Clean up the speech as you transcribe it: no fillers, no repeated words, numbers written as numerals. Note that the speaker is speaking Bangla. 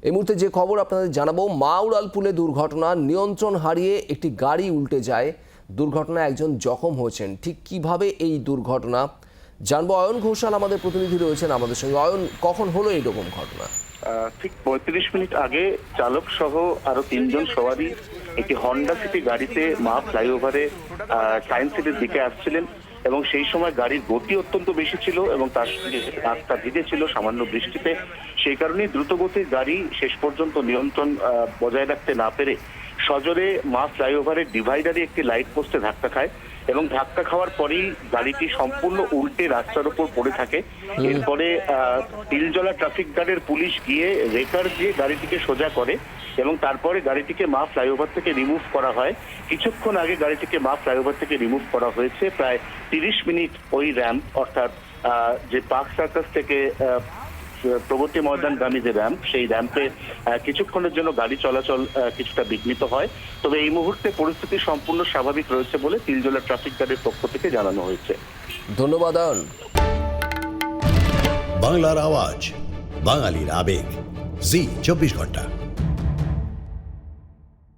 এই মুহূর্তে যে খবর আপনাদের জানাবো, মাউরালপুলে দুর্ঘটনা, নিয়ন্ত্রণ হারিয়ে একটি গাড়ি উল্টে যায়। দুর্ঘটনায় একজন জখম হয়েছেন। ঠিক কিভাবে এই দুর্ঘটনা জানবো। অয়ন ঘোষাল আমাদের প্রতিনিধি রয়েছেন আমাদের সঙ্গে। অয়ন, কখন হলো এইরকম ঘটনা? ঠিক ৩৫ মিনিট আগে চালক সহ আরো ৩ জন সওয়ারি একটি হন্ডা সিটি গাড়িতে মা ফ্লাইওভারে সায়েন্স সিটির দিকে আসছিলেন এবং সেই সময় গাড়ির গতি অত্যন্ত বেশি ছিল এবং তার সঙ্গে রাস্তা ভিজে ছিল সামান্য বৃষ্টিতে। সেই কারণেই দ্রুতগতির গাড়ি শেষ পর্যন্ত নিয়ন্ত্রণ বজায় রাখতে না পেরে সজোরে মা ফ্লাইওভারের ডিভাইডারে একটি লাইট পোস্টে ধাক্কা খায় এবং ধাক্কা খাওয়ার পরেই গাড়িটি সম্পূর্ণ উল্টে রাস্তার উপর পড়ে থাকে। এরপরে তিলজলা ট্রাফিক গার্ডের পুলিশ গিয়ে রেকার দিয়ে গাড়িটিকে সোজা করে এবং তারপরে গাড়িটিকে মা ফ্লাইওভার থেকে রিমুভ করা হয়। কিছুক্ষণ আগে গাড়িটিকে মা ফ্লাইওভার থেকে রিমুভ করা হয়েছে। প্রায় ৩০ মিনিট ওই র্যাম্প, অর্থাৎ যে পার্ক সার্কাস থেকে প্রগতি ময়দানগামী যে র্যাম্প, সেই র্যাম্পে কিছুক্ষণের জন্য গাড়ি চলাচল কিছুটা বিঘ্নিত হয়। তবে এই মুহূর্তে পরিস্থিতি সম্পূর্ণ স্বাভাবিক রয়েছে বলে তিলজলা ট্রাফিক গার্ডের পক্ষ থেকে জানানো হয়েছে। ধন্যবাদ অয়ন। বাংলার আওয়াজ, বাঙালির আবেগ, জি 24 ঘন্টা।